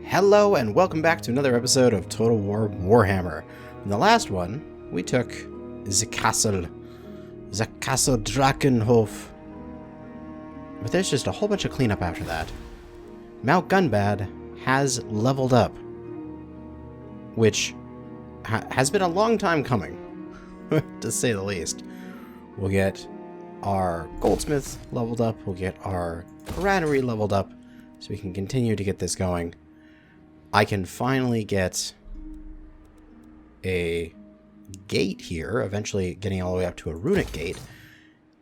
Hello and welcome back to another episode of Total War Warhammer. In the last one, we took the Castle Drakenhof. But there's just a whole bunch of cleanup after that. Mount Gunbad has leveled up, which has been a long time coming, to say the least. We'll get our goldsmith leveled up, we'll get our granary leveled up, so we can continue to get this going. I can finally get a gate here, eventually getting all the way up to a runic gate.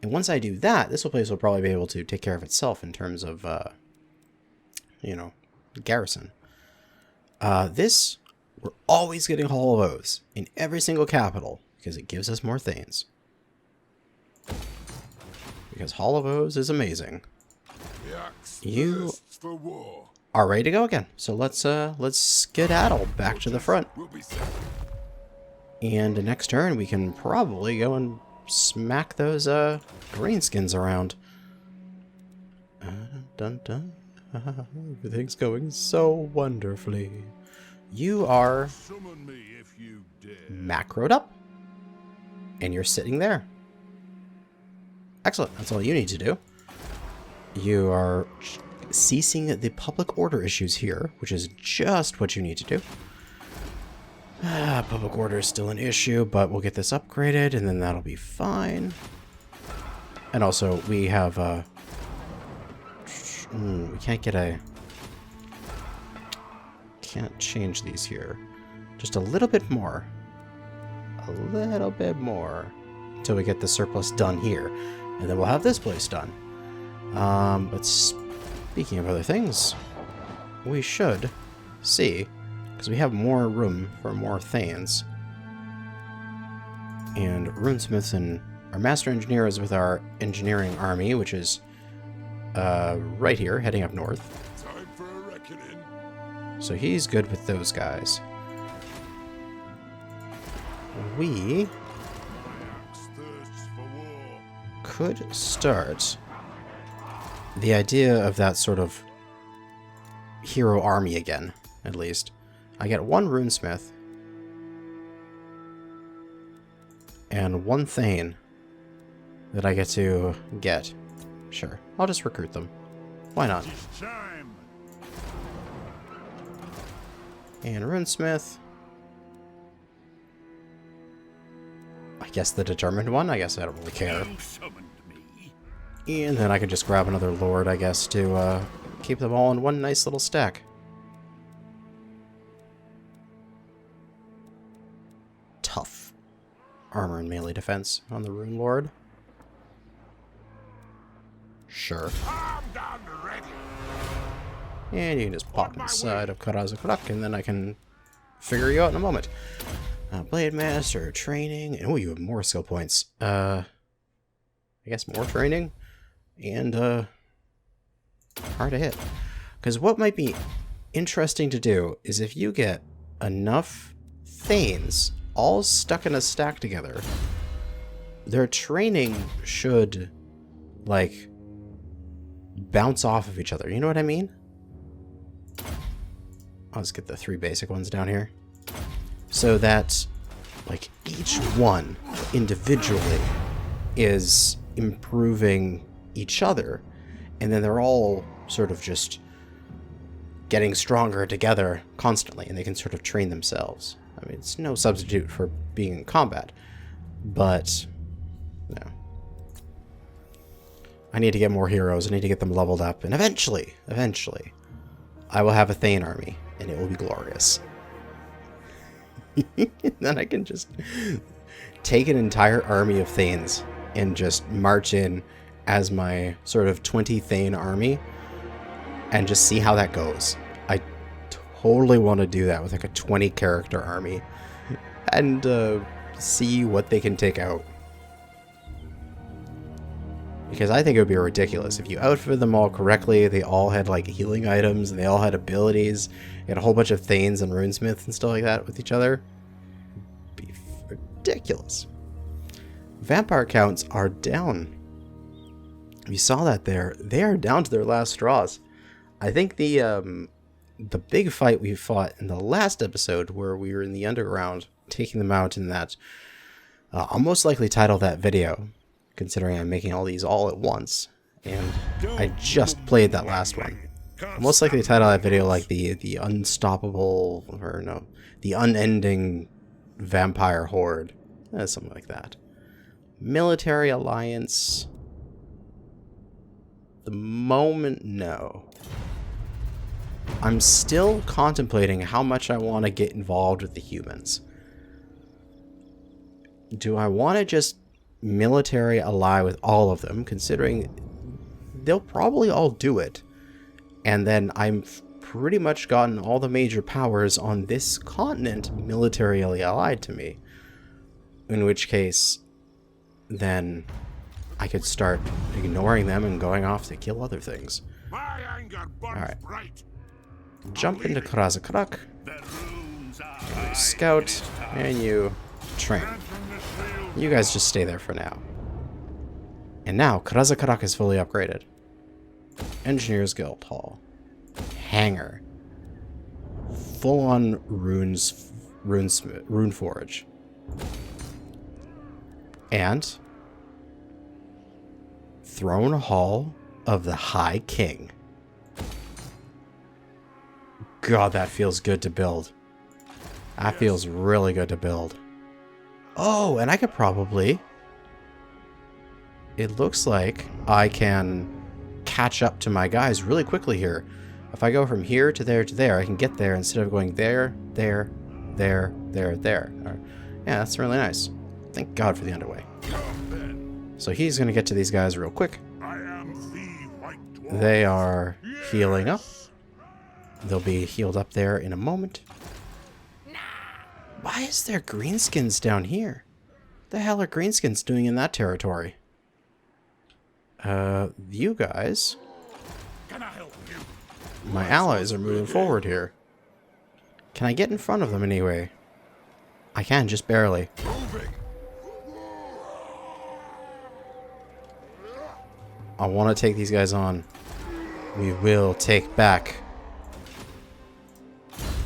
And once I do that, this place will probably be able to take care of itself in terms of, garrison. We're always getting Hall of Oaths in every single capital, because it gives us more things. Because Hall of Oaths is amazing. You are ready to go again. So let's skedaddle back to the front. And next turn we can probably go and smack those greenskins around. Dun dun. Everything's going so wonderfully. You are macroed up. And you're sitting there. Excellent. That's all you need to do. You are ceasing the public order issues here, which is just what you need to do. Public order is still an issue, but we'll get this upgraded, and then that'll be fine. And also, we have, we can't get a... Can't change these here. Just a little bit more. A little bit more. Until we get the surplus done here. And then we'll have this place done. But speaking of other things, we should see, because we have more room for more Thanes. And runesmiths and our master engineer is with our engineering army, which is right here, heading up north. Time for a reckoning. So he's good with those guys. We could start the idea of that sort of hero army again, at least. I get one runesmith and one Thane that I get to get. Sure, I'll just recruit them. Why not? And runesmith. I guess the determined one? I guess I don't really care. And then I can just grab another lord, I guess, to keep them all in one nice little stack. Tough armor and melee defense on the rune lord. Sure. And you can just pop inside of Karazakrak, and then I can figure you out in a moment. Blade Master, training, and oh, you have more skill points. I guess more training, and hard to hit. Because what might be interesting to do is if you get enough Thanes all stuck in a stack together, their training should, like, bounce off of each other. You know what I mean? I'll just get the 3 basic ones down here. So that, like, each one individually is improving each other, and then they're all sort of just getting stronger together constantly, and they can sort of train themselves. I mean, it's no substitute for being in combat, but, no. I need to get more heroes, I need to get them leveled up, and eventually, I will have a Thane army, and it will be glorious. Then I can just take an entire army of Thanes and just march in as my sort of 20 Thane army and just see how that goes. I totally want to do that with like a 20 character army and see what they can take out. Because I think it would be ridiculous if you outfitted them all correctly, they all had like healing items and they all had abilities, you had a whole bunch of Thanes and runesmiths and stuff like that with each other. It'd be ridiculous. Vampire counts are down. You saw that there. They are down to their last straws. I think the the big fight we fought in the last episode where we were in the underground taking the mountain that I'll most likely title that video, considering I'm making all these all at once, and I just played that last one. I'll most likely title that video like the unstoppable, or no, the unending vampire horde, something like that. Military alliance. The moment, no. I'm still contemplating how much I want to get involved with the humans. Do I want to just military ally with all of them, considering they'll probably all do it, and then I'm pretty much gotten all the major powers on this continent militarily allied to me, in which case then I could start ignoring them and going off to kill other things. Alright. Jump into Kanajashi. Scout, and you train. You guys just stay there for now. And now, Kanajashi is fully upgraded. Engineer's Guild Hall. Hangar. Full-on rune forge. And Throne Hall of the High King. God, that feels good to build. That feels really good to build. Oh, and I could probably... It looks like I can catch up to my guys really quickly here. If I go from here to there, I can get there instead of going there, there, there, there, there. Right. Yeah, that's really nice. Thank God for the underway. So he's going to get to these guys real quick. They are healing up. They'll be healed up there in a moment. Why is there greenskins down here? What the hell are greenskins doing in that territory? You guys. My allies are moving forward here. Can I get in front of them anyway? I can, just barely. I want to take these guys on. We will take back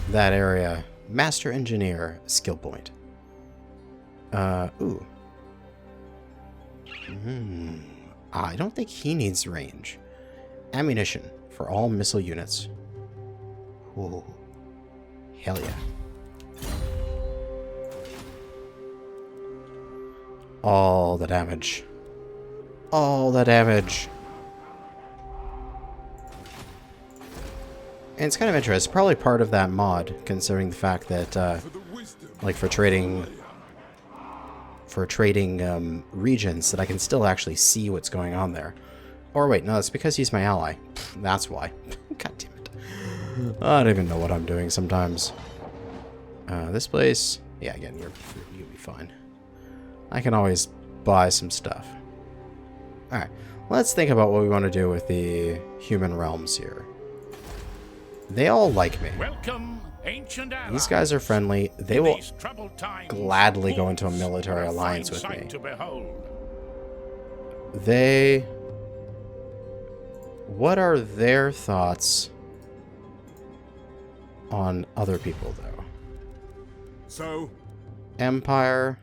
that area. Master Engineer, skill point. Ooh. I don't think he needs range. Ammunition for all missile units. Ooh. Hell yeah. All the damage. All the damage. And it's kind of interesting. It's probably part of that mod, considering the fact that, like for trading regions, that I can still actually see what's going on there. Or wait, no, it's because he's my ally. That's why. God damn it. I don't even know what I'm doing sometimes. This place, yeah, again, you'll be fine. I can always buy some stuff. Alright, let's think about what we want to do with the human realms here. They all like me. Welcome, ancient ally. These guys are friendly. They will gladly go into a military alliance with me. They... What are their thoughts on other people, though? So, Empire,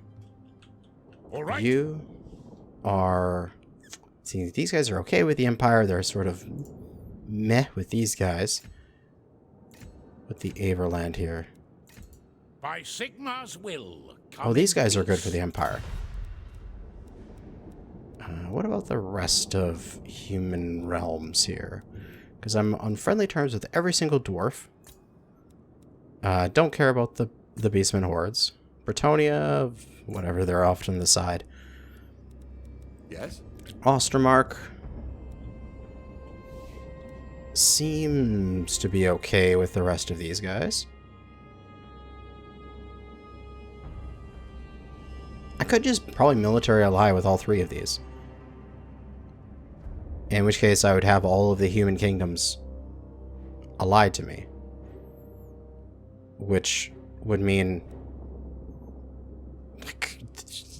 All right. you are... See, these guys are okay with the Empire. They're sort of meh with these guys. With the Averland here. By Sigmar's will. Oh, these guys are good for the Empire. What about the rest of human realms here? Because I'm on friendly terms with every single dwarf. Don't care about the Beastmen hordes. Bretonia, whatever, they're off on the side. yes? Ostermark seems to be okay with the rest of these guys. I could just probably military ally with all three of these. In which case I would have all of the human kingdoms allied to me. Which would mean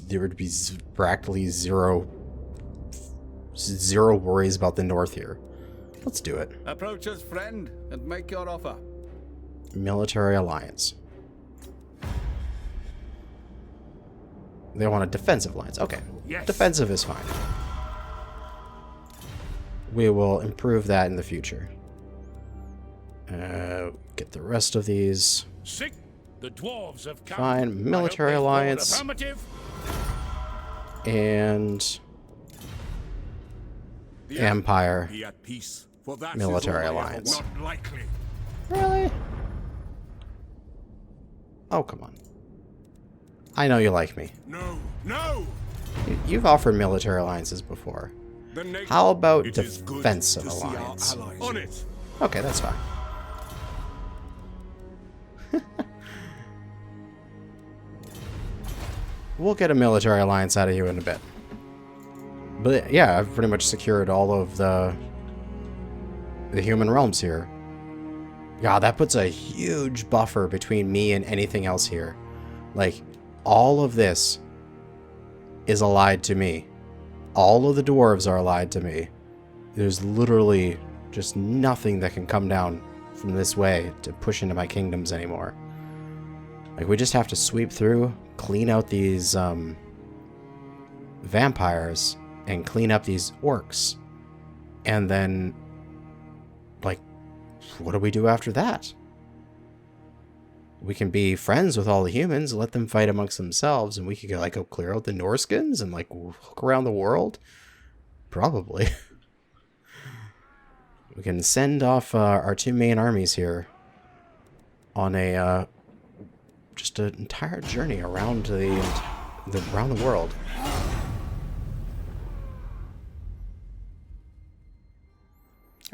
there would be practically zero worries about the north here. Let's do it. Approach us, friend, and make your offer. Military alliance. They want a defensive alliance. Okay. Yes. Defensive is fine. We will improve that in the future. Get the rest of these. Sick. The dwarves have come. Fine. Military I hope they vote alliance. affirmative. And The Empire. Be at peace, for that Military is all I ever alliance. want. Not likely. Really? Oh, come on. I know you like me. No, no. You've offered military alliances before. The nation- How about It is good defensive to see our alliance? allies. On it. Okay, that's fine. We'll get a military alliance out of you in a bit. But yeah, I've pretty much secured all of the human realms here. God, that puts a huge buffer between me and anything else here. Like, all of this is allied to me. All of the dwarves are allied to me. There's literally just nothing that can come down from this way to push into my kingdoms anymore. Like, we just have to sweep through, clean out these vampires, and clean up these orcs. And then, like, what do we do after that? We can be friends with all the humans, let them fight amongst themselves, and we could go clear out the Norskins and like hook around the world. Probably. We can send off our two main armies here on a just an entire journey around around the world.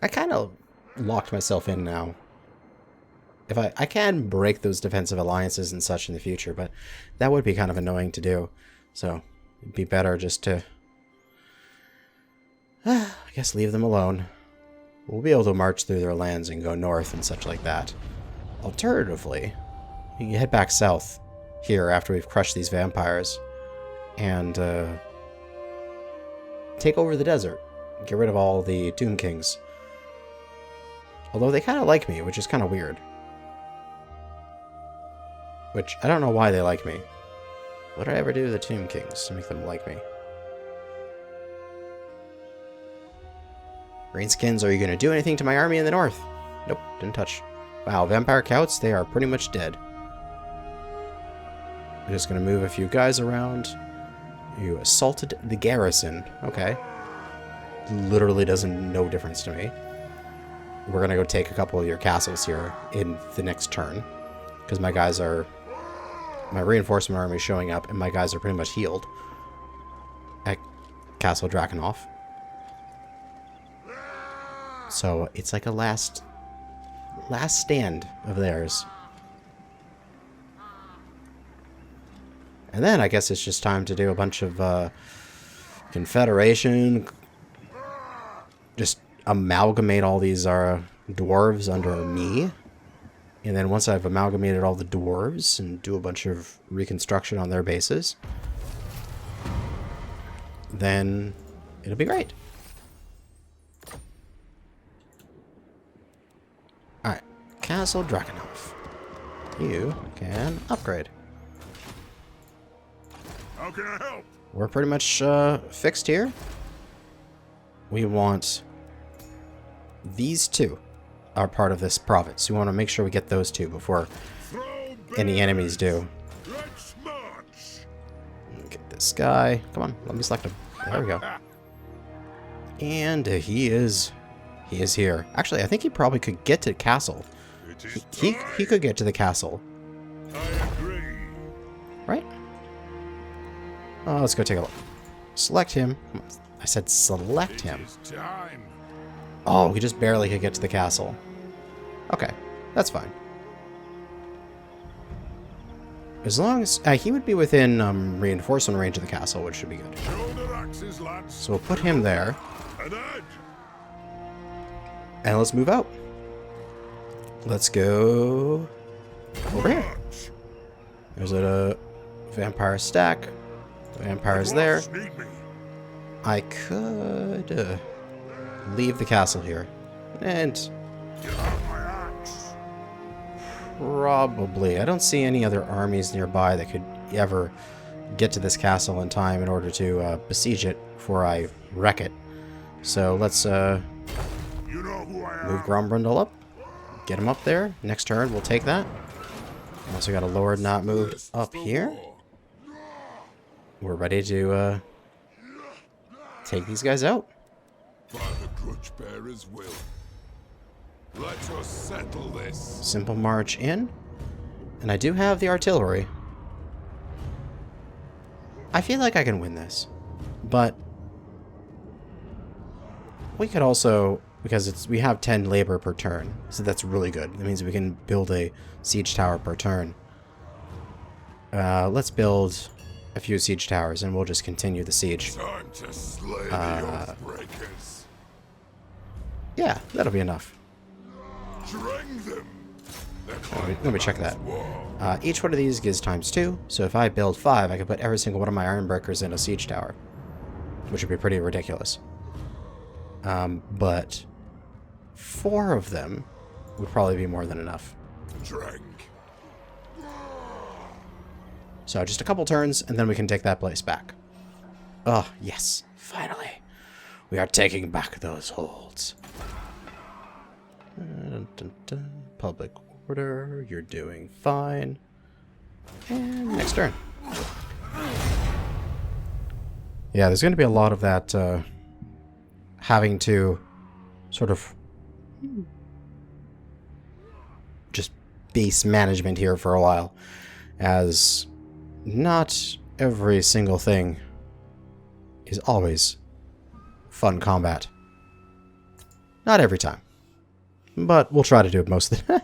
I kind of locked myself in now. If I can break those defensive alliances and such in the future, but that would be kind of annoying to do. So it'd be better just to, I guess, leave them alone. We'll be able to march through their lands and go north and such like that. Alternatively, you can head back south here after we've crushed these vampires and take over the desert. Get rid of all the Doom Kings. Although they kind of like me, which is kind of weird. Which, I don't know why they like me. What did I ever do to the Tomb Kings to make them like me? Greenskins, are you going to do anything to my army in the north? Nope, didn't touch. Wow, Vampire Couts, they are pretty much dead. I'm just going to move a few guys around. You assaulted the garrison. Okay. Literally doesn't no difference to me. We're going to go take a couple of your castles here in the next turn. Because my guys are... My reinforcement army is showing up, and my guys are pretty much healed. At Castle Drakenhof. So, it's like a last stand of theirs. And then I guess it's just time to do a bunch of Confederation. Just amalgamate all these dwarves under me. And then once I've amalgamated all the dwarves and do a bunch of reconstruction on their bases, then it'll be great. Alright, Castle Drakenhof. You can upgrade. How can I help? We're pretty much fixed here. We want these two are part of this province. We want to make sure we get those two before any enemies do. Let's march. Get this guy. Come on, let me select him. There we go. And he is here. Actually, I think he probably could get to the castle. It is He could get to the castle, I agree. right? Oh, let's go take a look. Select him. I said select him. It's time. Oh, we just barely could get to the castle. Okay, that's fine. As long as... he would be within reinforcement range of the castle, which should be good. Shoulder axes, lads. So we'll put him there, Ahead. and let's move out. Let's go over here. March. There's a vampire stack. Vampire's there. Dwarfs need me. I could leave the castle here. And You have my axe. Probably. I don't see any other armies nearby that could ever get to this castle in time in order to besiege it before I wreck it. So let's You know who I move am. Grombrundle up. Get him up there. Next turn, we'll take that. Also got a Lord not moved up here. We're ready to take these guys out. By the grudge bearer's will. Let us settle this. Simple march in. And I do have the artillery. I feel like I can win this. But we could also, because we have 10 labor per turn, so that's really good. That means we can build a siege tower per turn. Let's build a few siege towers and we'll just continue the siege. Time to slay the Oathbreakers. Yeah, that'll be enough. Dring them. Let me check that. Each one of these gives ×2, so if I build 5, I can put every single one of my Ironbreakers in a siege tower, which would be pretty ridiculous. But 4 of them would probably be more than enough. Drink. So just a couple turns, and then we can take that place back. Oh, yes. Finally. We are taking back those holds. Dun, dun, dun. Public order. You're doing fine. And next turn. Yeah, there's going to be a lot of that having to sort of just base management here for a while, as not every single thing is always fun combat. Not every time. But we'll try to do it most of the time.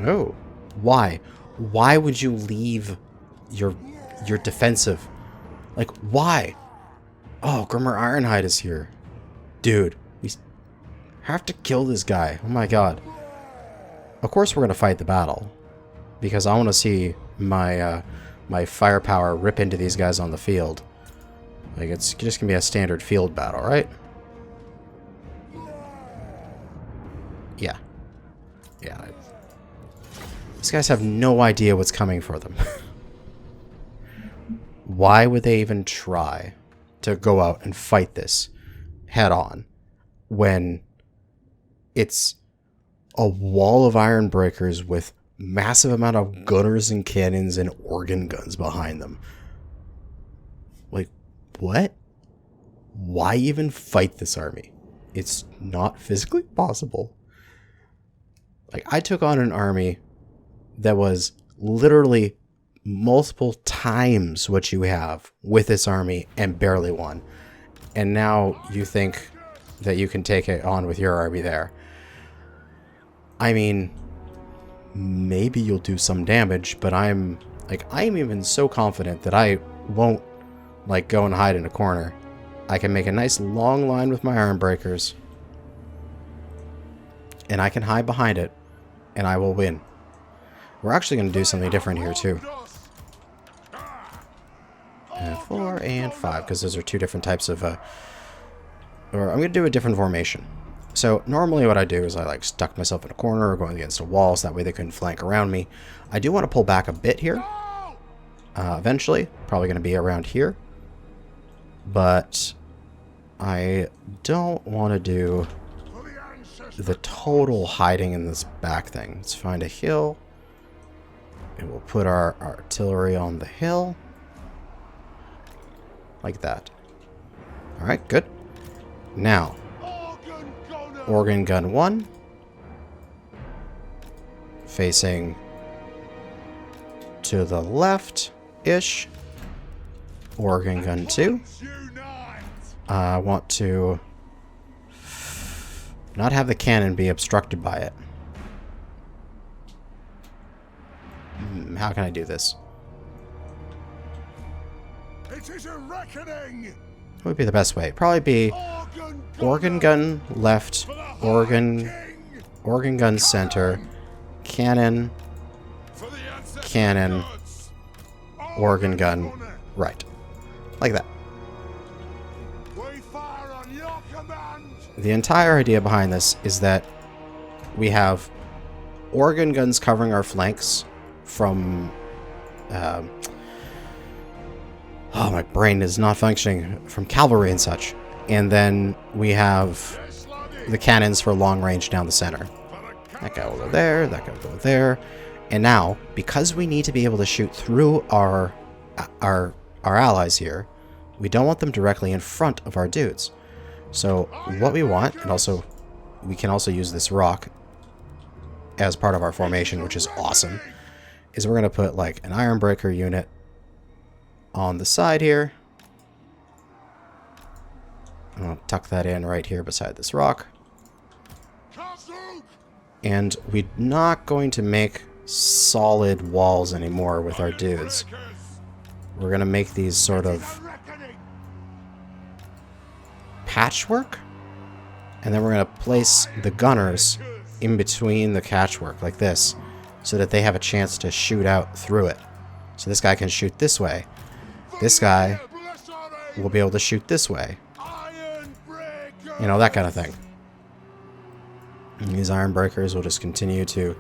Oh. Why? Why would you leave your defensive? Like, why? Oh, Grimmer Ironhide is here. Dude, we have to kill this guy. Oh my god. Of course we're going to fight the battle, because I want to see my my firepower rip into these guys on the field. Like, it's just going to be a standard field battle, right? Yeah. Yeah. These guys have no idea what's coming for them. Why would they even try to go out and fight this head on when it's a wall of iron breakers with massive amount of gunners and cannons and organ guns behind them? Like, what? Why even fight this army? It's not physically possible. Like, I took on an army that was literally multiple times what you have with this army and barely won. And now you think that you can take it on with your army there. I mean, maybe you'll do some damage, but I'm even so confident that I won't, like, go and hide in a corner. I can make a nice long line with my iron breakers, and I can hide behind it, and I will win. We're actually going to do something different here, too. 4 and 5, because those are 2 different types of, or I'm going to do a different formation. So, normally what I do is I, like, stuck myself in a corner or going against a wall, so that way they couldn't flank around me. I do want to pull back a bit here. Eventually. Probably going to be around here. But I don't want to do the total hiding in this back thing. Let's find a hill. And we'll put our artillery on the hill. Like that. Alright, good. Now, Organ Gun 1. Facing to the left-ish. Organ Gun 2. I want to not have the cannon be obstructed by it. How can I do this? It is a reckoning. What would be the best way? Probably be organ gun left, organ gun center, cannon, cannon, organ gun right. Like that. The entire idea behind this is that we have organ guns covering our flanks from... oh, my brain is not functioning. From cavalry and such. And then we have the cannons for long range down the center. That guy will go there, that guy will go there. And now, because we need to be able to shoot through our allies here, we don't want them directly in front of our dudes. So what we want, and also we can also use this rock as part of our formation, which is awesome, is we're going to put like an iron breaker unit on the side here. I'll tuck that in right here beside this rock. And we're not going to make solid walls anymore with our dudes. We're going to make these sort of patchwork. And then we're going to place the gunners in between the patchwork like this, so that they have a chance to shoot out through it. So this guy can shoot this way. This guy will be able to shoot this way. You know, that kind of thing. And these iron breakers will just continue to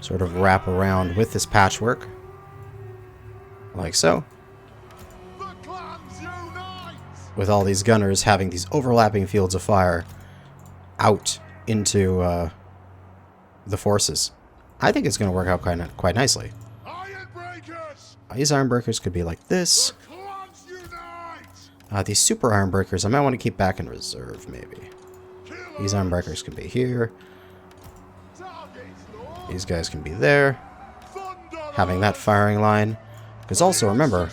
sort of wrap around with this patchwork. Like so. With all these gunners having these overlapping fields of fire out into the forces. I think it's going to work out quite nicely. These iron breakers could be like this. These super iron breakers I might want to keep back in reserve, maybe. These iron breakers can be here. These guys can be there. Having that firing line. Because also, remember,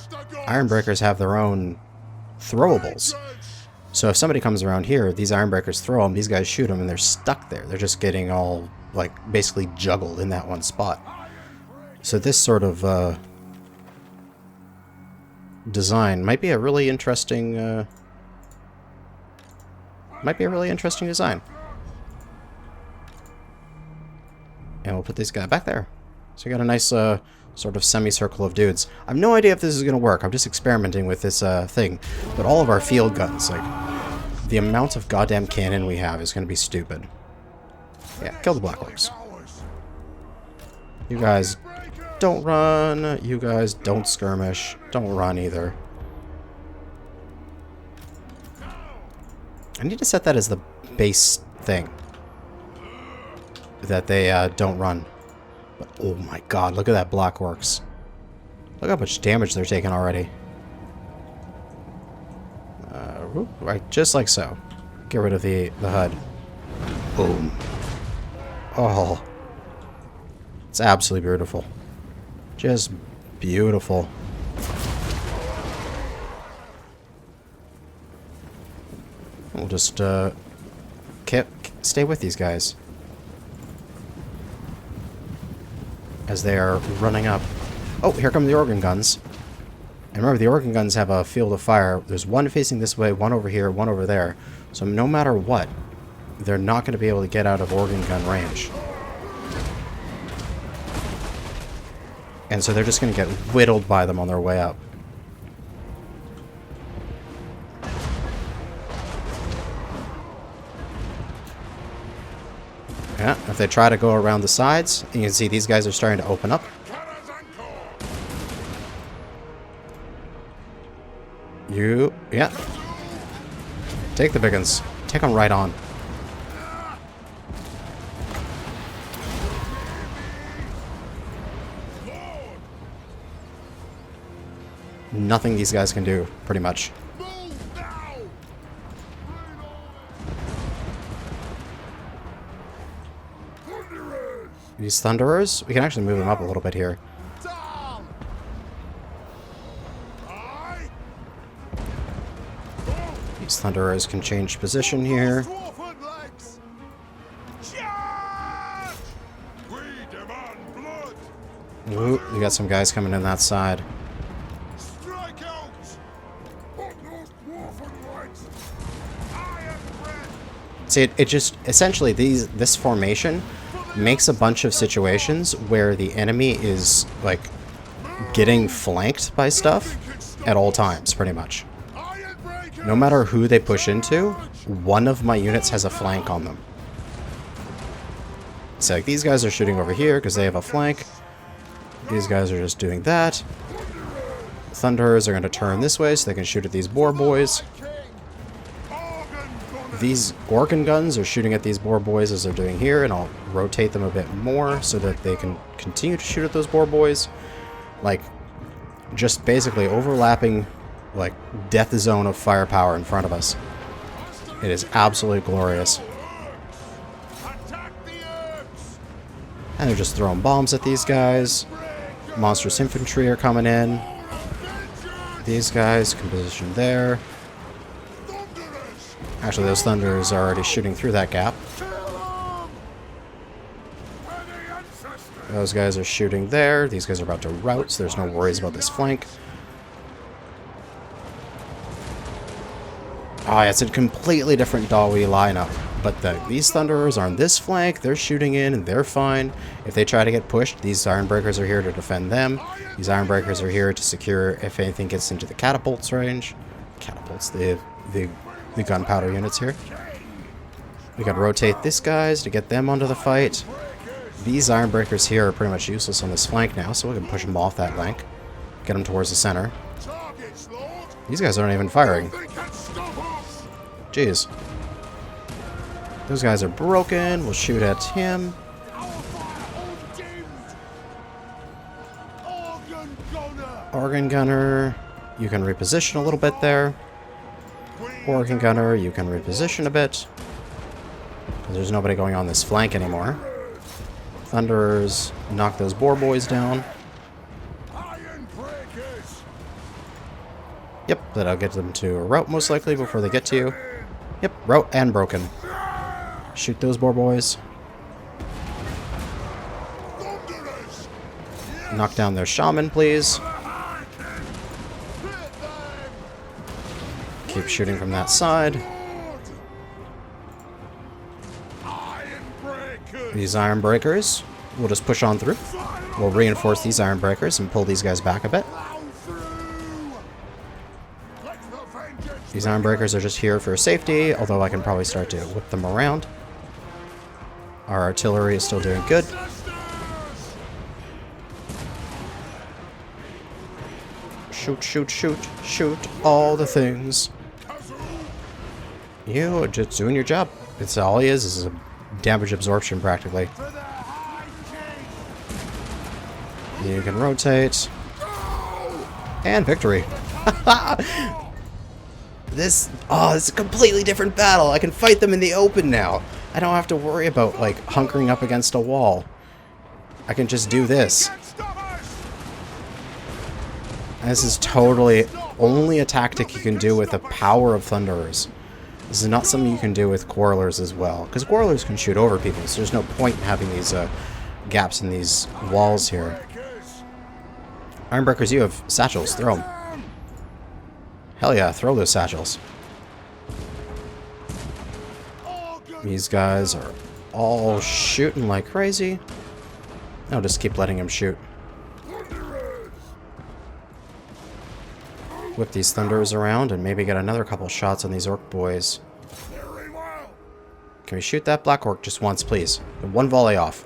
iron breakers have their own throwables. So if somebody comes around here, these iron breakers throw them, these guys shoot them, and they're stuck there. They're just getting all, like, basically juggled in that one spot. So this sort of design might be a really interesting design. And we'll put this guy back there. So we got a nice sort of semicircle of dudes. I have no idea if this is going to work. I'm just experimenting with this thing. But all of our field guns, like, the amount of goddamn cannon we have is going to be stupid. Yeah, kill the Black Orcs. You guys don't run. You guys don't skirmish. Don't run either. I need to set that as the base thing. That they don't run. But oh my god, look at that Black Orcs. Look how much damage they're taking already. Right, just like so. Get rid of the HUD. Boom. Oh. It's absolutely beautiful. Just beautiful. We'll just stay with these guys as they are running up. Oh, here come the organ guns. And remember, the organ guns have a field of fire. There's one facing this way, one over here, one over there. So no matter what, they're not going to be able to get out of organ gun range. And so they're just going to get whittled by them on their way up. Yeah, if they try to go around the sides, you can see these guys are starting to open up. Yeah. Take the big ones. Take them right on. Nothing these guys can do, pretty much. These Thunderers, we can actually move them up a little bit here. These Thunderers can change position here. Ooh, we got some guys coming in that side. See, it just essentially this formation makes a bunch of situations where the enemy is like getting flanked by stuff at all times, pretty much. No matter who they push into, one of my units has a flank on them. So like, these guys are shooting over here because they have a flank. These guys are just doing that. Thunderers are going to turn this way so they can shoot at these boar boys. These organ guns are shooting at these boar boys as they're doing here, and I'll rotate them a bit more so that they can continue to shoot at those boar boys. Like, just basically overlapping, like, death zone of firepower in front of us. It is absolutely glorious. And they're just throwing bombs at these guys. Monstrous infantry are coming in. These guys can position there. Actually, those thunders are already shooting through that gap. Those guys are shooting there. These guys are about to rout, so there's no worries about this flank. Ah, it's a completely different Dawi lineup. But these Thunderers are on this flank. They're shooting in, and they're fine. If they try to get pushed, these Ironbreakers are here to defend them. These Ironbreakers are here to secure if anything gets into the catapults range. Catapults, the gunpowder units here. We gotta rotate these guys to get them onto the fight. These Ironbreakers here are pretty much useless on this flank now, so we can push them off that flank. Get them towards the center. These guys aren't even firing. Jeez. Those guys are broken. We'll shoot at him. Organ Gunner, you can reposition a little bit there. Organ Gunner, you can reposition a bit. There's nobody going on this flank anymore. Thunderers, knock those boar boys down. Yep, that'll get them to a rout most likely before they get to you. Yep, rout and broken. Shoot those boar boys. Knock down their shaman, please. Keep shooting from that side. These iron breakers, we'll just push on through. We'll reinforce these iron breakers and pull these guys back a bit. These iron breakers are just here for safety, although I can probably start to whip them around. Our artillery is still doing good. Shoot, shoot, shoot, shoot all the things. You are just doing your job. It's all he is a damage absorption practically. You can rotate. And victory. This is a completely different battle. I can fight them in the open now. I don't have to worry about, like, hunkering up against a wall. I can just do this. And this is totally only a tactic you can do with the power of Thunderers. This is not something you can do with Quarrelers as well. Because Quarrelers can shoot over people, so there's no point in having these gaps in these walls here. Ironbreakers, you have satchels. Throw them. Hell yeah, throw those satchels. These guys are all shooting like crazy. I'll just keep letting them shoot. Whip these Thunderers around and maybe get another couple shots on these Orc boys. Can we shoot that Black Orc just once, please? One volley off.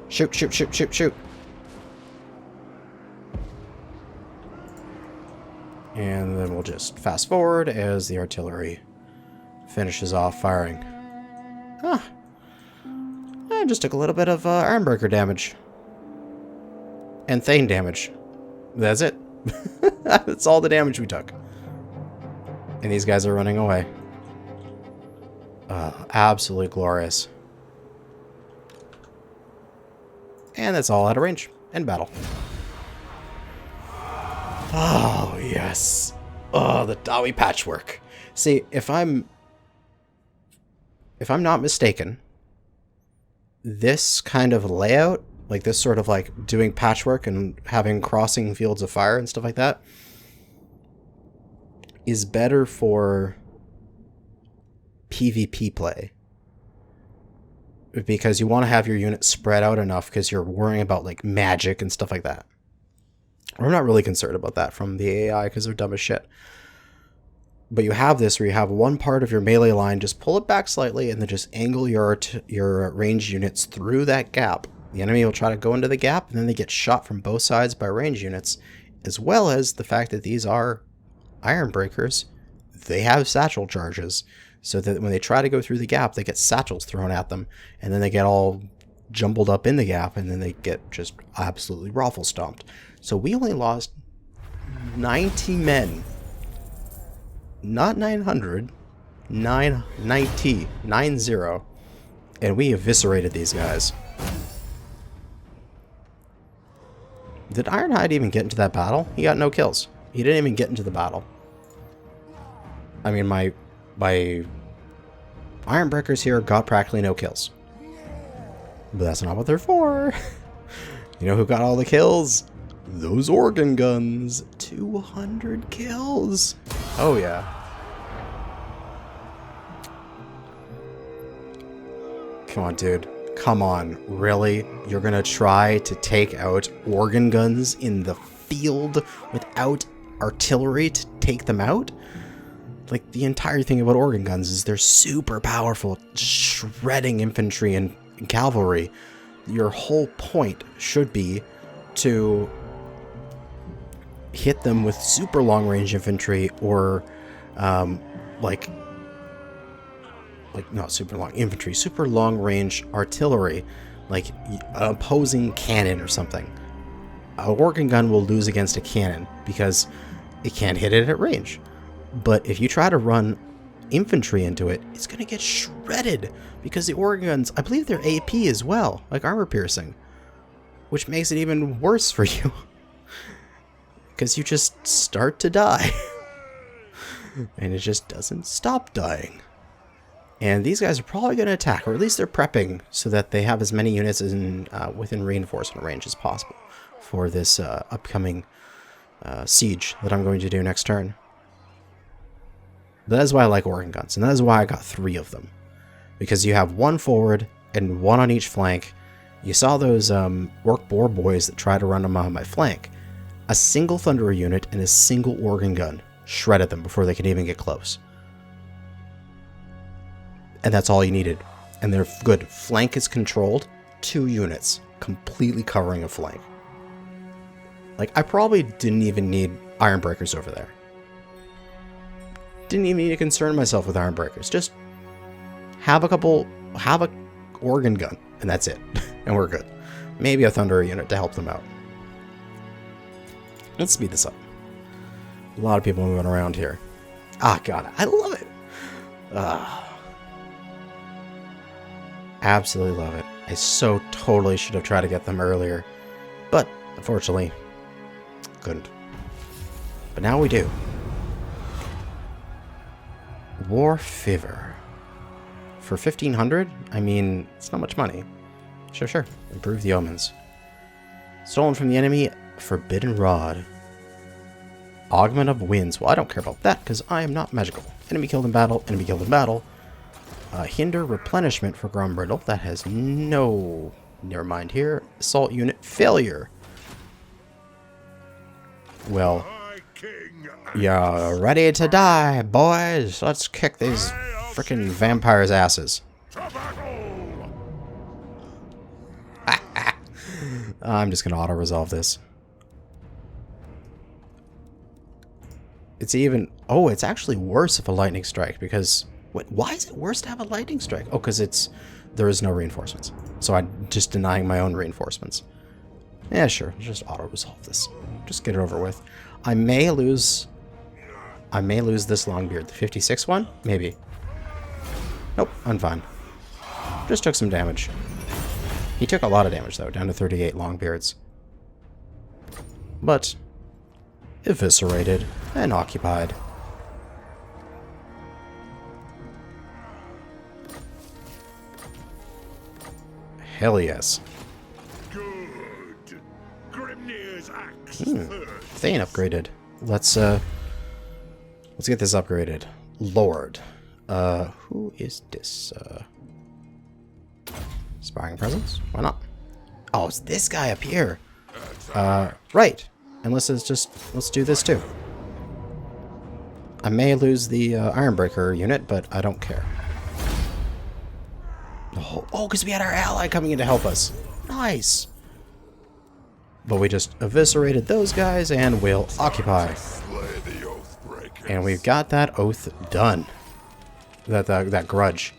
Shoot, shoot, shoot, shoot, shoot. And then we'll just fast forward as the artillery finishes off firing. Huh. I just took a little bit of Ironbreaker damage. And Thane damage. That's it. That's all the damage we took. And these guys are running away. Absolutely glorious. And that's all out of range. End battle. Oh, yes. Oh, the Dawi patchwork. See, if I'm not mistaken, this kind of layout, like this sort of like doing patchwork and having crossing fields of fire and stuff like that, is better for PvP play. Because you want to have your units spread out enough because you're worrying about like magic and stuff like that. I'm not really concerned about that from the AI because they're dumb as shit. But you have this where you have one part of your melee line, just pull it back slightly and then just angle your ranged units through that gap. The enemy will try to go into the gap and then they get shot from both sides by ranged units, as well as the fact that these are iron breakers. They have satchel charges, so that when they try to go through the gap, they get satchels thrown at them, and then they get all jumbled up in the gap, and then they get just absolutely raffle stomped. So we only lost 90 men. Not 900, 90, 90, and we eviscerated these guys. Did Ironhide even get into that battle? He got no kills. He didn't even get into the battle. I mean, my Iron Breakers here got practically no kills. But that's not what they're for. You know who got all the kills? Those organ guns. 200 kills. Oh, yeah. Come on, dude. Come on. Really? You're gonna try to take out organ guns in the field without artillery to take them out? Like, the entire thing about organ guns is they're super powerful, shredding infantry and cavalry. Your whole point should be to hit them with super long range infantry or not super long infantry, super long range artillery, like an opposing cannon or something. A organ gun will lose against a cannon because it can't hit it at range. But if you try to run infantry into it, it's going to get shredded because the organ guns, I believe they're AP as well, like armor piercing, which makes it even worse for you because you just start to die and it just doesn't stop dying. And these guys are probably going to attack, or at least they're prepping so that they have as many units in within reinforcement range as possible for this upcoming siege that I'm going to do next turn. That is why I like organ guns, and that is why I got 3 of them. Because you have 1 forward and 1 on each flank. You saw those orc boar boys that try to run them on my flank. A single Thunderer unit and a single organ gun shredded them before they could even get close. And that's all you needed. And they're good. Flank is controlled. 2 units completely covering a flank. Like, I probably didn't even need Iron Breakers over there. Didn't even need to concern myself with Iron Breakers. Just have a organ gun, and that's it. And we're good. Maybe a Thunderer unit to help them out. Let's speed this up. A lot of people moving around here. Ah, God, I love it. Absolutely love it. I so totally should have tried to get them earlier, but unfortunately, couldn't. But now we do. War Fever. For 1,500? I mean, it's not much money. Sure. Improve the omens. Stolen from the enemy, Forbidden Rod. Augment of Winds. Well, I don't care about that, because I am not magical. Enemy killed in battle, enemy killed in battle. Hinder replenishment for Grombrindle. That has no... Never mind here. Assault unit failure. Well, you're ready to die, boys. Let's kick these freaking vampires' asses. I'm just gonna auto-resolve this. It's even... Oh, it's actually worse if a lightning strike, because... Why is it worse to have a lightning strike? Oh, because there is no reinforcements. So I'm just denying my own reinforcements. Yeah, sure. Just auto-resolve this. Just get it over with. I may lose this Longbeard. The 56 one? Maybe. Nope, I'm fine. Just took some damage. He took a lot of damage, though. Down to 38 Longbeards. But eviscerated and occupied. Hell yes. Good. Grimnir's axe Thane upgraded. Let's get this upgraded. Lord. Who is this? Sparring presence? Why not? Oh, it's this guy up here. Right. And let's do this too. I may lose the Ironbreaker unit, but I don't care. Oh, because we had our ally coming in to help us. Nice. But we just eviscerated those guys and we'll occupy. And we've got that oath done. That grudge.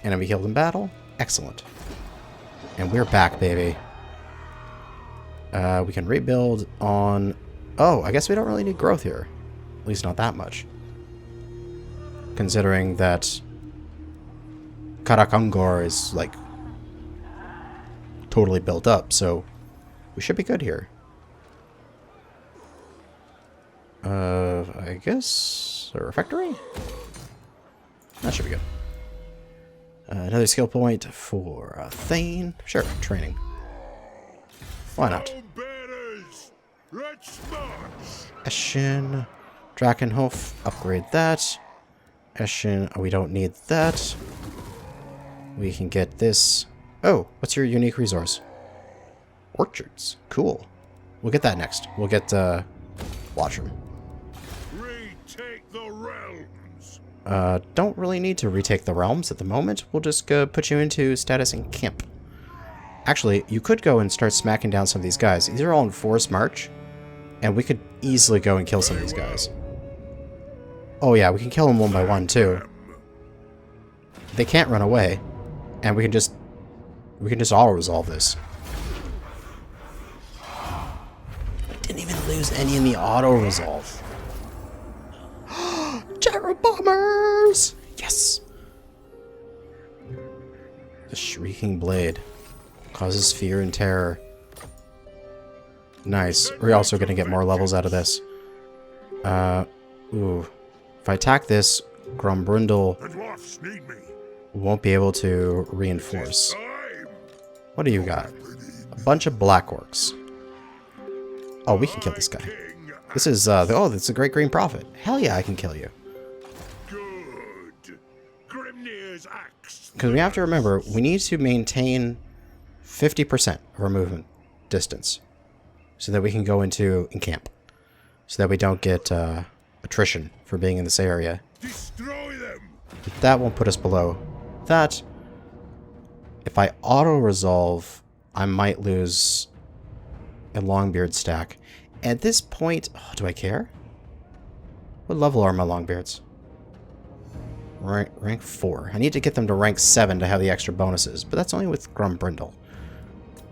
And we killed in battle. Excellent. And we're back, baby. We can rebuild on... Oh, I guess we don't really need growth here. At least not that much. Considering that Karakangor is, like, totally built up, so we should be good here. I guess a refectory? That should be good. Another skill point for Thane. Sure, training. Why not? Eshin, Drakenhof, upgrade that. Eshin, we don't need that. We can get this. Oh, what's your unique resource? Orchards. Cool. We'll get that next. We'll get Watchroom. Retake the realms. Don't really need to retake the realms at the moment. We'll just put you into status in camp. Actually, you could go and start smacking down some of these guys. These are all in forced march, and we could easily go and kill some of these guys. Oh yeah, we can kill them one by one too. They can't run away, and we can just auto-resolve this. We didn't even lose any in the auto-resolve. Gyro bombers! Yes! The Shrieking Blade causes fear and terror. Nice. We're also going to get more levels out of this. Ooh. If I attack this, Grombrindle won't be able to reinforce. What do you got? A bunch of Black Orcs. Oh, we can kill this guy. This is, oh, this is a Great Green Prophet. Hell yeah, I can kill you. Because we have to remember, we need to maintain 50% of our movement distance so that we can go into camp. So that we don't get attrition for being in this area. Destroy them. But that won't put us below that. If I auto-resolve, I might lose a Longbeard stack. At this point, oh, do I care? What level are my Longbeards? Rank 4. I need to get them to rank 7 to have the extra bonuses, but that's only with Grombrindle.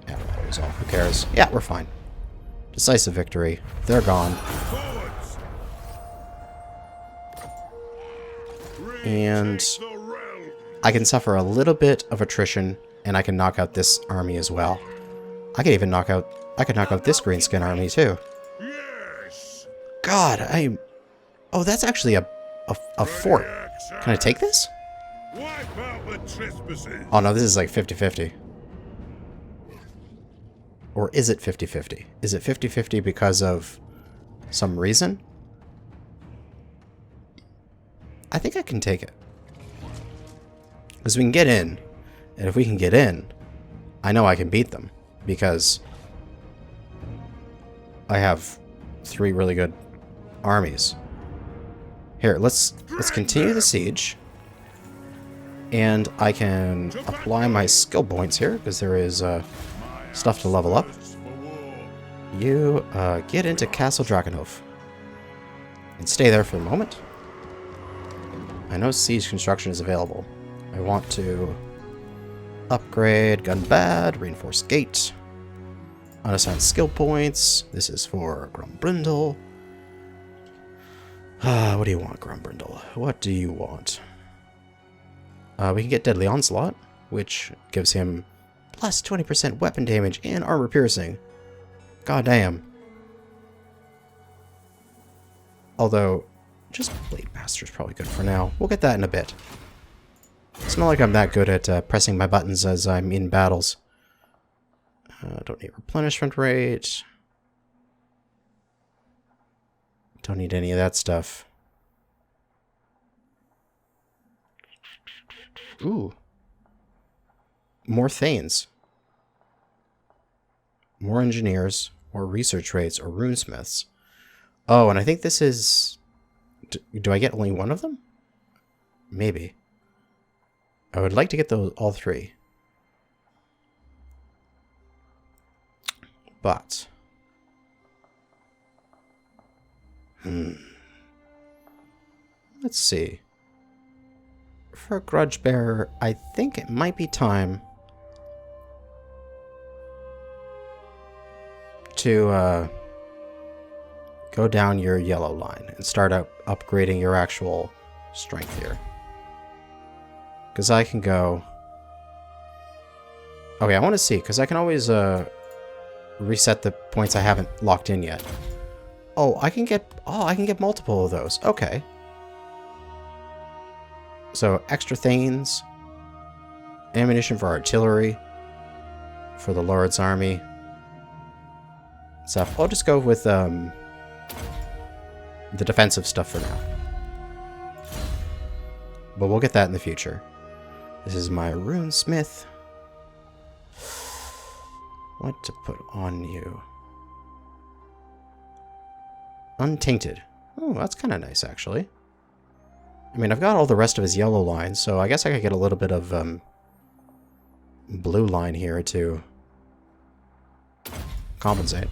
Yeah, auto-resolve. Who cares? Yeah, we're fine. Decisive victory. They're gone. And I can suffer a little bit of attrition, and I can knock out this army as well. I could even knock out this greenskin army too. God, oh, that's actually a fort. Can I take this? Oh no, this is like 50-50. Or is it 50-50? Is it 50-50 because of some reason? I think I can take it. Because we can get in. And if we can get in, I know I can beat them. Because I have 3 really good armies. Here, let's continue the siege. And I can apply my skill points here, because there is stuff to level up. You get into Castle Drakenhof. And stay there for a moment. I know siege construction is available. I want to upgrade Gun Bad, Reinforce Gate, unassigned skill points. This is for Grombrindle. What do you want, Grombrindle? What do you want? We can get Deadly Onslaught, which gives him plus 20% weapon damage and armor piercing. God damn. Although, just Blade Master is probably good for now. We'll get that in a bit. It's not like I'm that good at pressing my buttons as I'm in battles. Don't need replenishment rate. Don't need any of that stuff. Ooh. More Thanes. More engineers, more research rates, or runesmiths. Oh, and I think this is Do I get only one of them? Maybe. I would like to get those all three. But... Let's see. For a grudge bearer, I think it might be time to go down your yellow line and start upgrading your actual strength here. Because I can go... Okay, I want to see, because I can always reset the points I haven't locked in yet. Oh, I can get multiple of those. Okay. So, extra thanes, ammunition for artillery, for the Lord's army, stuff. I'll just go with the defensive stuff for now. But we'll get that in the future. This is my runesmith. What to put on you? Untainted. Oh, that's kind of nice, actually. I mean, I've got all the rest of his yellow lines, so I guess I could get a little bit of blue line here to compensate.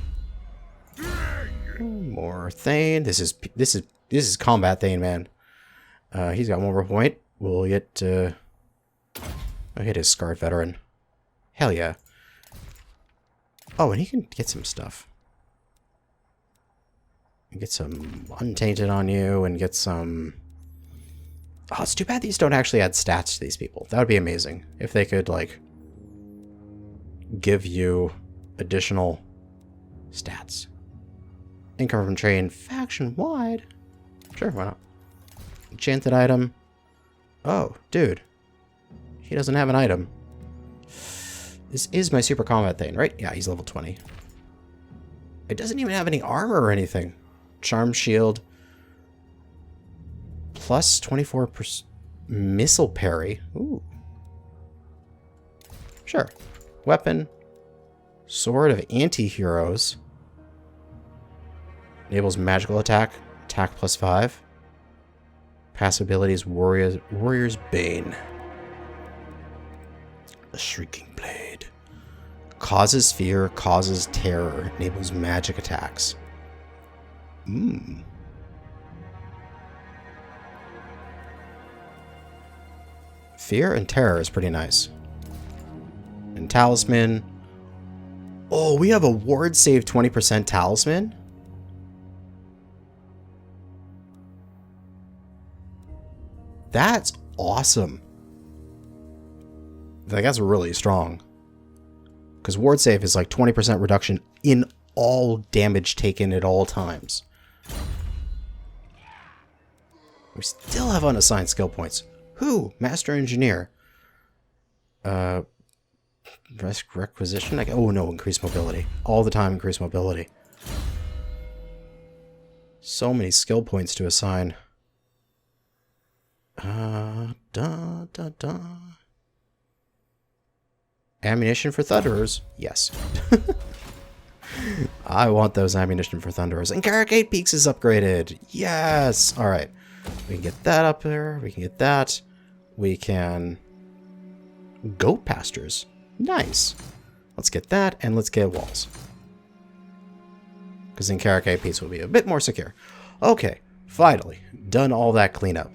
More Thane. This is combat Thane, man. He's got one more point. We'll get I'll hit his Scarred Veteran. Hell yeah. Oh, and he can get some stuff. Get some Untainted on you and get some... Oh, it's too bad these don't actually add stats to these people. That would be amazing. If they could, like, give you additional stats. Income from trade faction-wide. Sure, why not? Enchanted item. Oh, dude. He doesn't have an item. This is my super combat thing, right? Yeah, he's level 20. It doesn't even have any armor or anything. Charm shield. Plus 24% missile parry. Ooh. Sure. Weapon. Sword of Anti-Heroes. Enables magical attack. Attack plus 5. Passive abilities Warrior's Bane. The Shrieking Blade. Causes fear, causes terror. Enables magic attacks. Mmm. Fear and terror is pretty nice. And talisman. Oh, we have a ward save 20% talisman? That's awesome. Like, that's really strong. Because ward save is like 20% reduction in all damage taken at all times. We still have unassigned skill points. Who? Master Engineer. Requisition? Oh no, increased mobility. All the time increased mobility. So many skill points to assign. Ammunition for Thunderers. Yes. I want those ammunition for Thunderers. And Carricate Peaks is upgraded. Yes! Alright. We can get that up there. We can get that. We can... Goat pastures. Nice. Let's get that, and let's get walls. Because then Carricate Peaks will be a bit more secure. Okay. Finally. Done all that cleanup.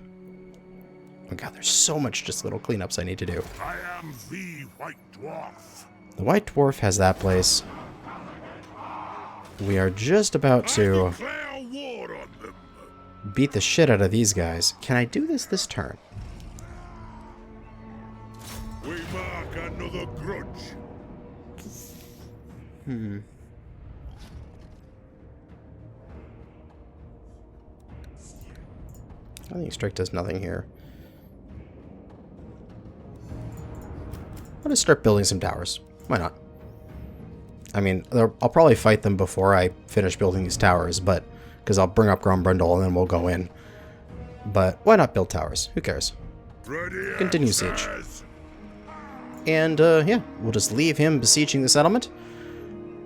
Oh god, there's so much just little cleanups I need to do. I am the White Dwarf. The White Dwarf has that place. We are just about to War on them. beat the shit out of these guys. Can I do this turn? We mark another grudge. I think strike does nothing here. I'll just start building some towers. Why not? I mean, I'll probably fight them before I finish building these towers, but because I'll bring up Grombrundle and then we'll go in. But why not build towers? Who cares? Ready. Continue siege. And yeah, we'll just leave him besieging the settlement,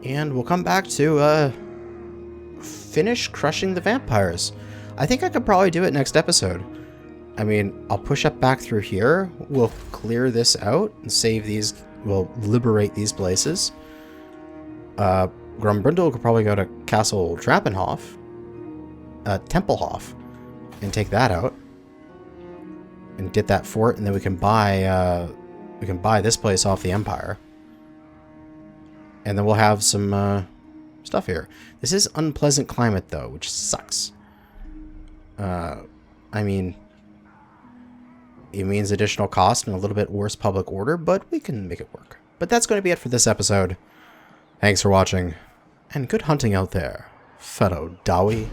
and we'll come back to finish crushing the vampires. I think I could probably do it next episode. I mean, I'll push up back through here. We'll clear this out and save these. We'll liberate these places. Grumbrindle could probably go to Castle Trappenhof, Tempelhof, and take that out, and get that fort, and then we can buy this place off the Empire, and then we'll have some stuff here. This is unpleasant climate though, which sucks. I mean, it means additional cost and a little bit worse public order, but we can make it work. But that's going to be it for this episode. Thanks for watching, and good hunting out there, fellow Dawi.